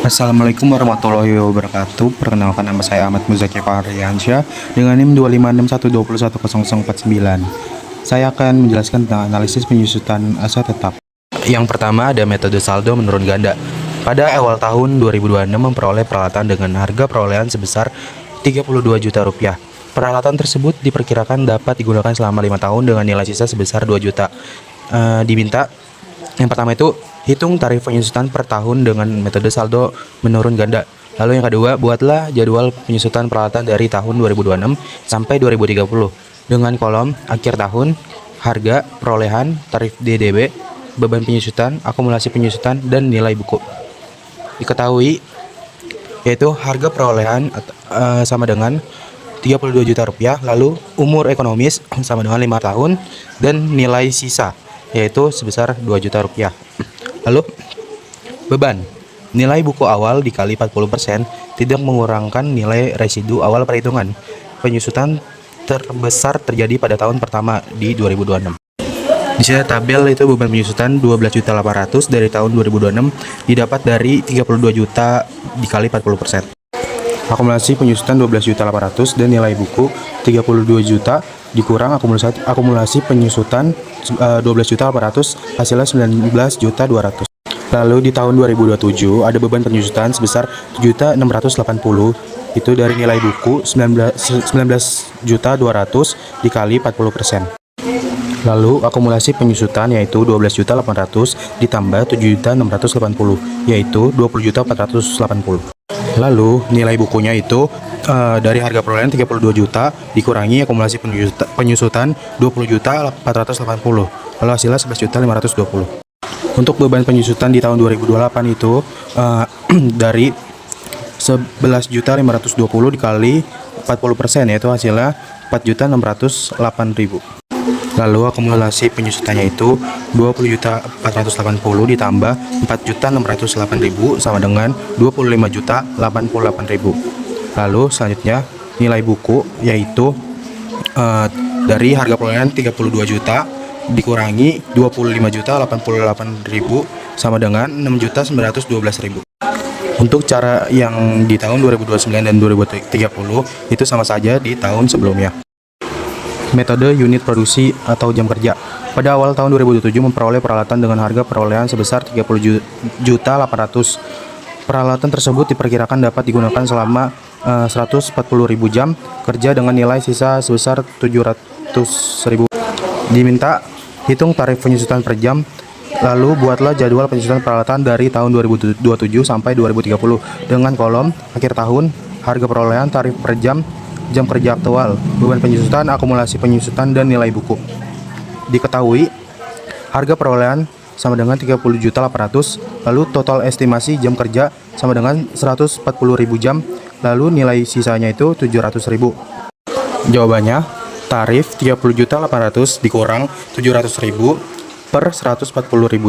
Assalamualaikum warahmatullahi wabarakatuh. Perkenalkan, nama saya Ahmad Muzaki Fahriansyah dengan NIM 256121049. Saya akan menjelaskan tentang analisis penyusutan aset tetap. Yang pertama ada metode saldo menurun ganda. Pada awal tahun 2026 memperoleh peralatan dengan harga perolehan sebesar 32 juta rupiah. Peralatan tersebut diperkirakan dapat digunakan selama 5 tahun dengan nilai sisa sebesar 2 juta. Diminta yang pertama itu hitung tarif penyusutan per tahun dengan metode saldo menurun ganda. Lalu yang kedua, buatlah jadwal penyusutan peralatan dari tahun 2026 sampai 2030 dengan kolom akhir tahun, harga, perolehan, tarif DDB, beban penyusutan, akumulasi penyusutan, dan nilai buku. Diketahui yaitu harga perolehan sama dengan 32 juta rupiah, lalu umur ekonomis sama dengan 5 tahun, dan nilai sisa yaitu sebesar 2 juta rupiah. Lalu beban, nilai buku awal dikali 40% tidak mengurangkan nilai residu awal perhitungan. Penyusutan terbesar terjadi pada tahun pertama di 2026. Di sini tabel itu beban penyusutan 12.800.000 dari tahun 2026 didapat dari 32 juta dikali 40%. Akumulasi penyusutan 12.800.000 dan nilai buku 32 juta dikurang akumulasi penyusutan 12.800.000 hasilnya 19.200.000. Lalu di tahun 2027 ada beban penyusutan sebesar 7.680.000 itu dari nilai buku 19.200.000 dikali 40%. Lalu akumulasi penyusutan yaitu 12.800.000 ditambah 7.680.000 yaitu 20.480.000. Lalu nilai bukunya itu dari harga perolehan 32 juta dikurangi akumulasi penyusutan 20.480.000. Lalu hasilnya 11.520.000. Untuk beban penyusutan di tahun 2028 itu dari 11.520.000 dikali 40% yaitu hasilnya 4.608.000. Lalu akumulasi penyusutannya itu 20.480.000 ditambah 4.608.000 sama dengan 25.088.000. Lalu selanjutnya nilai buku yaitu dari harga perolehan 32 juta dikurangi 25.088.000 sama dengan 6.912.000. Untuk cara yang di tahun 2029 dan 2030 itu sama saja di tahun sebelumnya. Metode unit produksi atau jam kerja. Pada awal tahun 2007 memperoleh peralatan dengan harga perolehan sebesar 30.800.000. Peralatan tersebut diperkirakan dapat digunakan selama 140.000 jam kerja dengan nilai sisa sebesar 700.000. Diminta hitung tarif penyusutan per jam. Lalu buatlah jadwal penyusutan peralatan dari tahun 2027 sampai 2030 dengan kolom akhir tahun, harga perolehan, tarif per jam, jam kerja aktual, beban penyusutan, akumulasi penyusutan, dan nilai buku. Diketahui harga perolehan sama dengan 30.800.000, lalu total estimasi jam kerja sama dengan 140.000 jam, lalu nilai sisanya itu 700.000. Jawabannya, tarif 30.800.000 dikurang 700.000 per 140.000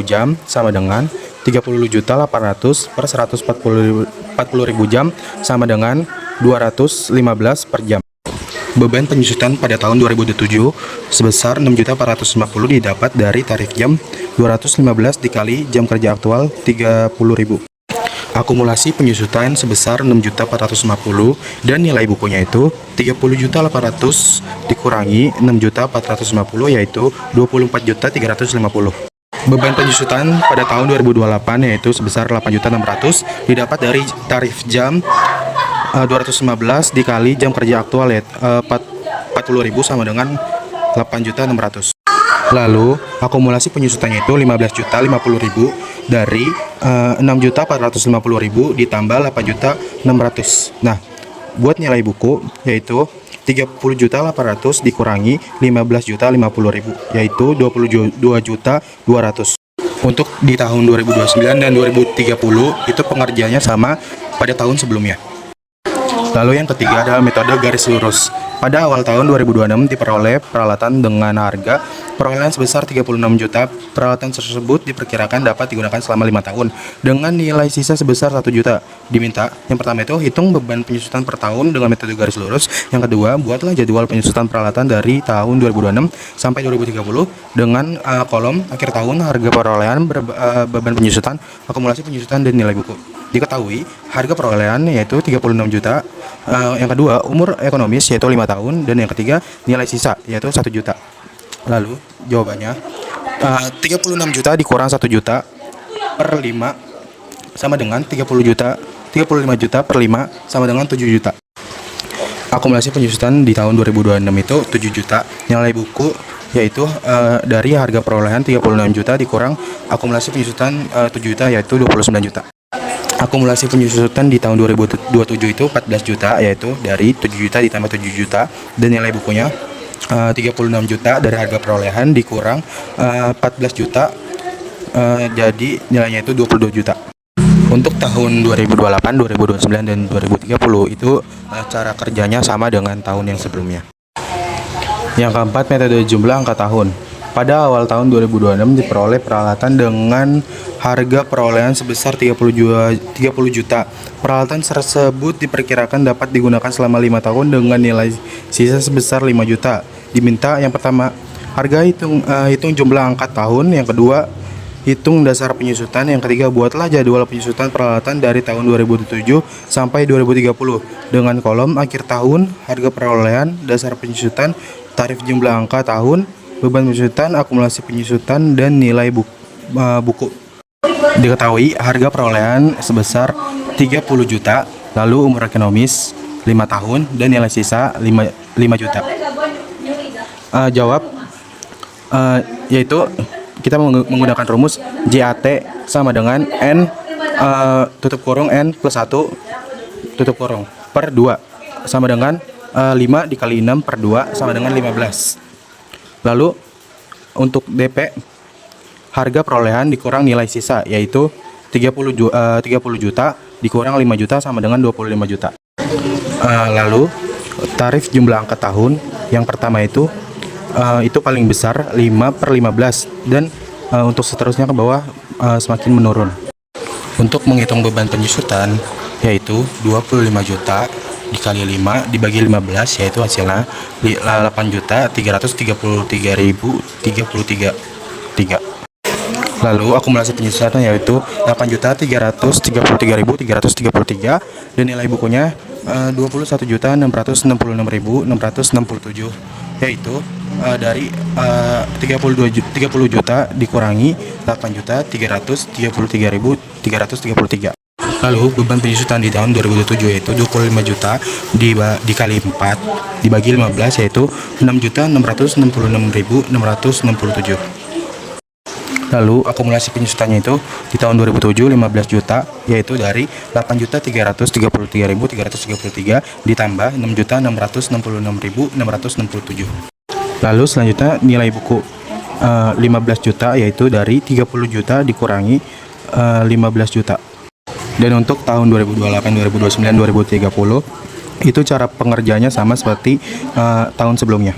jam sama dengan 30.800.000 per 140.000 jam sama dengan 215 per jam. Beban penyusutan pada tahun 2007 sebesar 6.450.000 didapat dari tarif jam 215 dikali jam kerja aktual 30.000. Akumulasi penyusutan sebesar 6.450.000 dan nilai bukunya itu 30.800.000 dikurangi 6.450.000 yaitu 24.350. Beban penyusutan pada tahun 2028 yaitu sebesar 8.600.000 didapat dari tarif jam 215 dikali jam kerja aktual ya 40.000 sama dengan 8.600.000. Lalu akumulasi penyusutannya itu 15.050.000 dari 6.450.000 ditambah 8.600.000. Nah, buat nilai buku yaitu 30.800.000 dikurangi 15.050.000 yaitu 22.200.000. Untuk di tahun 2029 dan 2030 itu pengerjaannya sama pada tahun sebelumnya. Lalu yang ketiga adalah metode garis lurus. Pada awal tahun 2026 diperoleh peralatan dengan harga Perolehan sebesar 36 juta. Peralatan tersebut diperkirakan dapat digunakan selama 5 tahun dengan nilai sisa sebesar 1 juta. Diminta, yang pertama itu hitung beban penyusutan per tahun dengan metode garis lurus. Yang kedua, buatlah jadwal penyusutan peralatan dari tahun 2026 sampai 2030 dengan kolom akhir tahun, harga perolehan, beban penyusutan, akumulasi penyusutan, dan nilai buku. Diketahui harga perolehan yaitu 36 juta. Yang kedua, umur ekonomis yaitu 5 tahun, dan yang ketiga nilai sisa yaitu 1 juta. Lalu jawabannya 36 juta dikurang 1 juta per 5 sama dengan 30 juta. 35 juta per 5 sama dengan 7 juta. Akumulasi penyusutan di tahun 2026 itu 7 juta. Nilai buku yaitu dari harga perolehan 36 juta dikurang akumulasi penyusutan 7 juta yaitu 29 juta. Akumulasi penyusutan di tahun 2027 itu 14 juta, yaitu dari 7 juta ditambah 7 juta, dan nilai bukunya 36 juta dari harga perolehan dikurang 14 juta, jadi nilainya itu 22 juta. Untuk tahun 2028, 2029, dan 2030 itu cara kerjanya sama dengan tahun yang sebelumnya. Yang keempat, metode jumlah angka tahun. Pada awal tahun 2026 diperoleh peralatan dengan harga perolehan sebesar 30 juta. Peralatan tersebut diperkirakan dapat digunakan selama 5 tahun dengan nilai sisa sebesar 5 juta. Diminta, yang pertama, harga hitung jumlah angka tahun. Yang kedua, hitung dasar penyusutan. Yang ketiga, buatlah jadwal penyusutan peralatan dari tahun 2007 sampai 2030 dengan kolom akhir tahun, harga perolehan, dasar penyusutan, tarif jumlah angka tahun, beban penyusutan, akumulasi penyusutan, dan nilai buku. Diketahui harga perolehan sebesar 30 juta, lalu umur ekonomis 5 tahun, dan nilai sisa 5 juta. Jawab yaitu kita menggunakan rumus JAT sama dengan N tutup kurung N plus 1 tutup kurung per 2 sama dengan 5 dikali 6 per 2 sama dengan 15. Lalu untuk DP, harga perolehan dikurang nilai sisa yaitu 30 juta dikurang 5 juta sama dengan 25 juta. Lalu tarif jumlah angka tahun yang pertama itu paling besar 5 per 15, dan untuk seterusnya ke bawah semakin menurun. Untuk menghitung beban penyusutan yaitu 25 juta dikali 5 dibagi 15 yaitu hasilnya 8.333.033. Lalu akumulasi penyusutan yaitu 8.333.333 dan nilai bukunya 21.666.667, yaitu dari 30 juta dikurangi 8.333.333. Lalu beban penyusutan di tahun 2007 yaitu 25 juta dikali 4 dibagi 15 yaitu 6.666.667. Lalu akumulasi penyusutannya itu di tahun 2007 15 juta yaitu dari 8.333.333 ditambah 6.666.667. Lalu selanjutnya nilai buku 15 juta yaitu dari 30 juta dikurangi 15 juta. Dan untuk tahun 2028, 2029, 2030 itu cara pengerjaannya sama seperti tahun sebelumnya.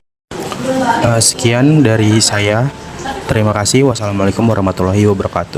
Sekian dari saya. Terima kasih. Wassalamualaikum warahmatullahi wabarakatuh.